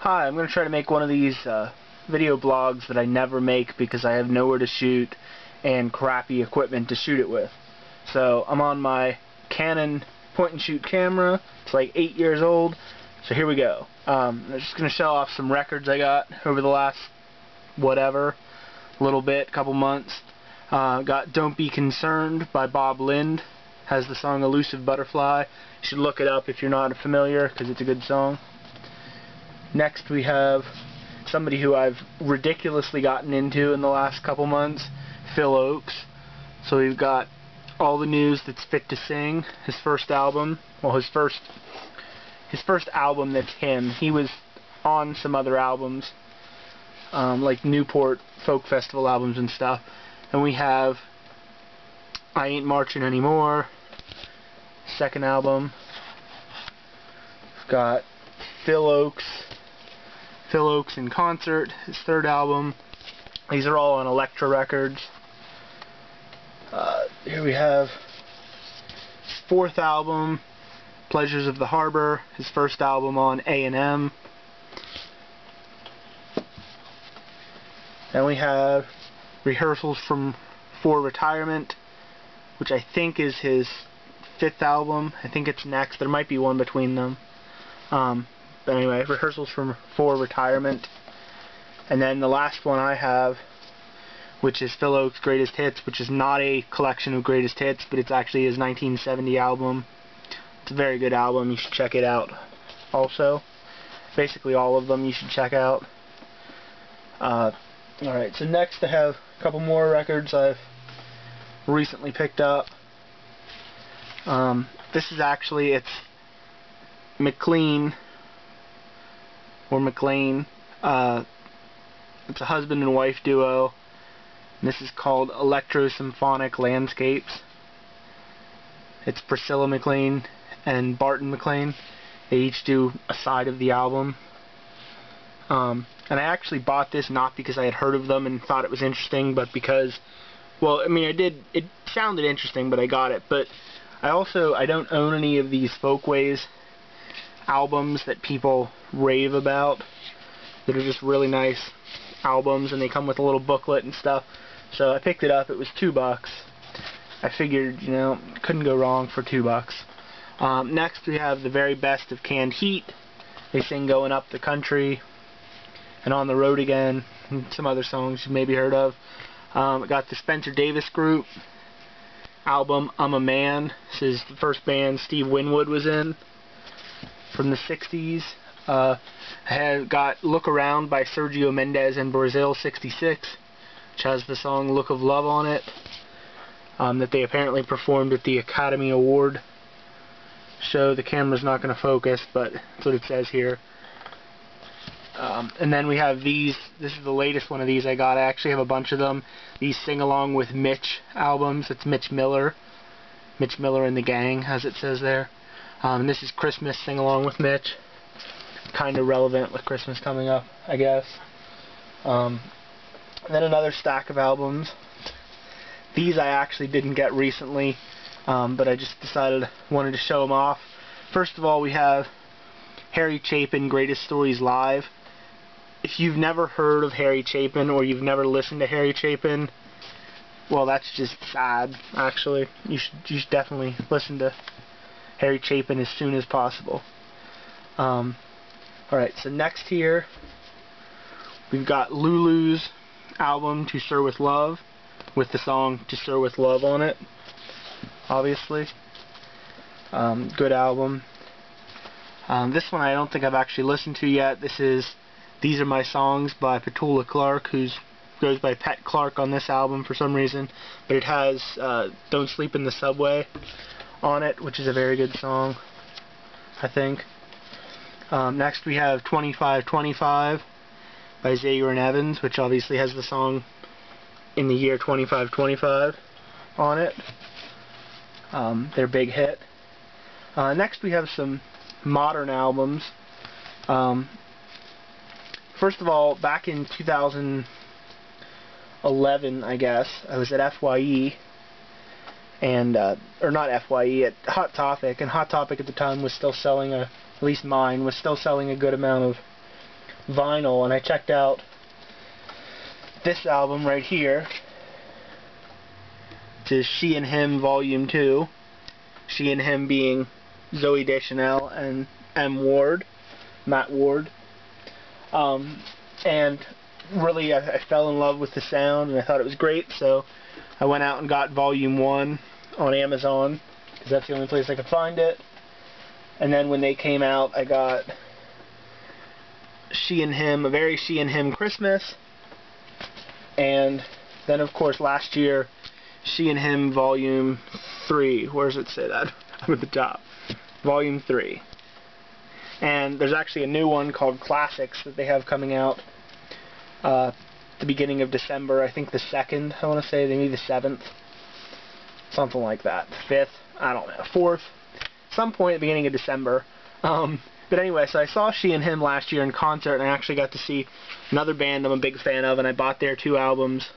Hi, I'm going to try to make one of these video blogs that I never make because I have nowhere to shoot and crappy equipment to shoot it with. So I'm on my Canon point-and-shoot camera. It's like 8 years old. So here we go. I'm just going to show off some records I got over the last little bit, couple months. Got Don't Be Concerned by Bob Lind. Has the song Elusive Butterfly. You should look it up if you're not familiar because it's a good song. Next we have somebody who I've ridiculously gotten into in the last couple months, Phil Ochs. So we've got All the News That's Fit to Sing, his first album. Well, his first album that's him. He was on some other albums, like Newport Folk Festival albums and stuff. And we have I Ain't Marching Anymore, second album. We've got Phil Ochs in Concert, his third album. These are all on Elektra Records. Here we have his fourth album, Pleasures of the Harbor, his first album on A&M. Then we have Rehearsals for Retirement, which I think is his fifth album. I think it's next. There might be one between them. But anyway, Rehearsals for Retirement. And then the last one I have, which is Phil Ochs' Greatest Hits, which is not a collection of greatest hits, but it's actually his 1970 album. It's a very good album. You should check it out also. Basically all of them you should check out. Alright, so next I have a couple more records I've recently picked up. This is actually, it's McLean. It's a husband and wife duo. And this is called Electro-Symphonic Landscapes. It's Priscilla McLean and Barton McLean. They each do a side of the album. And I actually bought this not because I had heard of them and thought it was interesting, but because, well, I mean, it sounded interesting, but I got it. But I don't own any of these Folkways albums that people rave about, that are just really nice albums, and they come with a little booklet and stuff. So I picked it up. It was $2. I figured, you know, couldn't go wrong for $2. Next we have The Very Best of Canned Heat. They sing Going Up the Country and On the Road Again, and some other songs you maybe heard of. I got the Spencer Davis Group album I'm a Man. This is the first band Steve Winwood was in, from the 60s. I have got Look Around by Sergio Mendes and Brazil 66, which has the song Look of Love on it, that they apparently performed at the Academy Award show. The camera's not going to focus, but that's what it says here. And then we have these. This is the latest one of these I got. I actually have a bunch of them. These Sing Along with Mitch albums. It's Mitch Miller and the Gang, as it says there. And this is Christmas Sing Along with Mitch. Kind of relevant with Christmas coming up, I guess. And then another stack of albums. These I actually didn't get recently, but I just wanted to show them off. First of all, we have Harry Chapin, Greatest Stories Live. If you've never heard of Harry Chapin, or you've never listened to Harry Chapin, well, that's just sad, actually. You should definitely listen to Harry Chapin as soon as possible. Alright, so next here, we've got Lulu's album, To Sir With Love, with the song To Sir With Love on it, obviously. Good album. This one I don't think I've actually listened to yet. This is These Are My Songs by Petula Clark, who goes by Pet Clark on this album for some reason. But it has Don't Sleep in the Subway on it, which is a very good song, I think. Next we have 2525 by Zager and Evans, which obviously has the song In the Year 2525 on it. Their big hit. Next we have some modern albums. First of all, back in 2011, I guess, I was at FYE, and or not FYE, at Hot Topic, and Hot Topic at the time was still selling at least mine was still selling a good amount of vinyl, and I checked out this album right here. It's She and Him Volume 2. She and Him being Zooey Deschanel and Matt Ward. And really I fell in love with the sound, and I thought it was great, so I went out and got Volume 1 on Amazon, because that's the only place I could find it. And then when they came out, I got She and Him, A Very She and Him Christmas, and then of course last year, She and Him Volume 3. Where does it say that? I'm at the top. Volume 3. And there's actually a new one called Classics that they have coming out the beginning of December. I think the 2nd, I want to say, maybe the 7th. Something like that. 5th, I don't know. 4th. Some point at the beginning of December. But anyway, so I saw She and Him last year in concert, and I actually got to see another band I'm a big fan of, and I bought their 2 albums,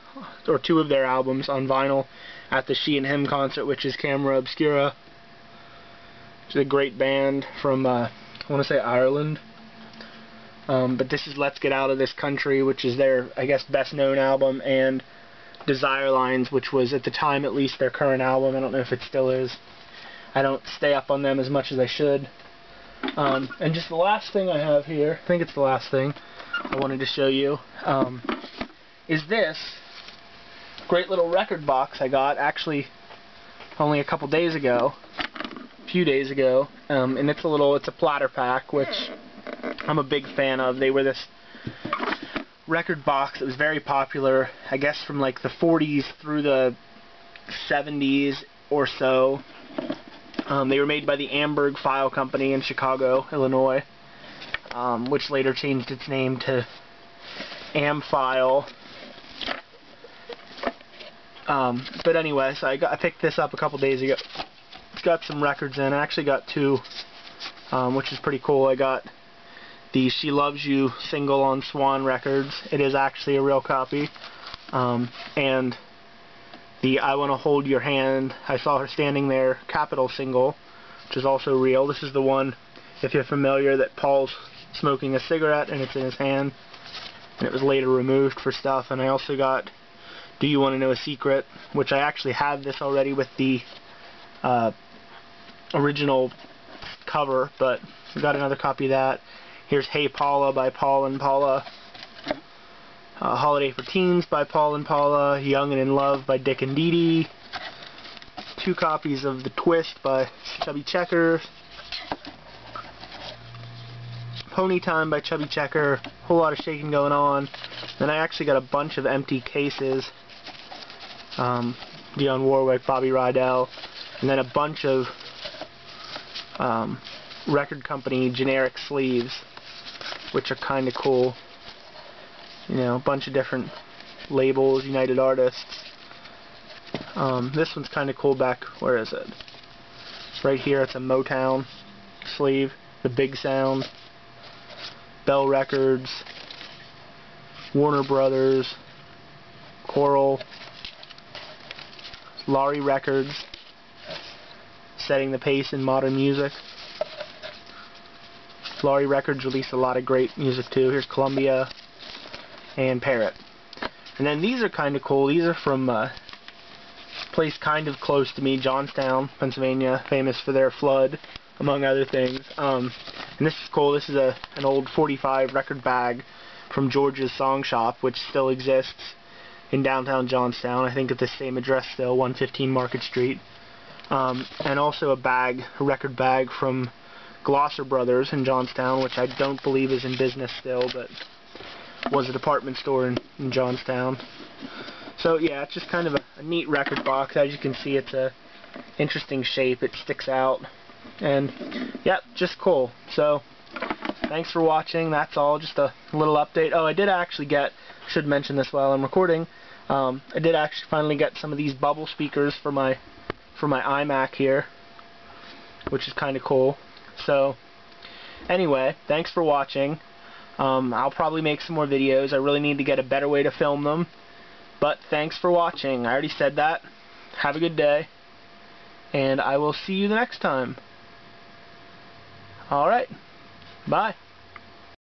or 2 of their albums on vinyl at the She and Him concert, which is Camera Obscura. It's a great band from, I want to say Ireland. But this is Let's Get Out of This Country, which is their, I guess, best-known album, and Desire Lines, which was, at the time at least, their current album. I don't know if it still is. I don't stay up on them as much as I should. And just the last thing I have here, I think it's the last thing I wanted to show you, is this great little record box I got, actually, only a couple days ago, a few days ago, and it's a platter pack, which I'm a big fan of. They were this record box that was very popular, I guess from like the 40s through the 70s or so. They were made by the Amberg File Company in Chicago, Illinois, which later changed its name to Amfile. But anyway, so I picked this up a couple days ago. It's got some records in. I actually got 2, which is pretty cool. I got the She Loves You single on Swan Records. It is actually a real copy. And the I Want to Hold Your Hand, I Saw Her Standing There Capitol single, which is also real. This is the one, if you're familiar, that Paul's smoking a cigarette and it's in his hand, and it was later removed for stuff. And I also got Do You Want to Know a Secret, which I actually have this already with the original cover, but I got another copy of that. Here's Hey Paula by Paul and Paula. Holiday for Teens by Paul and Paula. Young and in Love by Dick and Dee Dee. 2 copies of The Twist by Chubby Checker. Pony Time by Chubby Checker. Whole lot of shaking going on. Then I actually got a bunch of empty cases. Dionne Warwick, Bobby Rydell. And then a bunch of record company generic sleeves, which are kind of cool. You know, a bunch of different labels, United Artists. This one's kind of cool back, where is it? Right here, it's a Motown sleeve, the Big Sound, Bell Records, Warner Brothers, Coral, Laurie Records, setting the pace in modern music. Laurie Records released a lot of great music too. Here's Columbia and Parrot. And then these are kind of cool. These are from a place kind of close to me, Johnstown, Pennsylvania, famous for their flood, among other things. And this is cool. This is an old 45 record bag from George's Song Shop, which still exists in downtown Johnstown. I think at the same address still, 115 Market Street. And also a record bag from Glosser Brothers in Johnstown, which I don't believe is in business still, but was a department store in Johnstown. So yeah, it's just kind of a neat record box. As you can see, it's a interesting shape. It sticks out, and yeah, just cool. So thanks for watching. That's all. Just a little update. Oh, I did actually should mention this while I'm recording. I did actually finally get some of these bubble speakers for my iMac here, which is kind of cool. So anyway, thanks for watching. I'll probably make some more videos. I really need to get a better way to film them. But thanks for watching. I already said that. Have a good day. And I will see you the next time. Alright. Bye.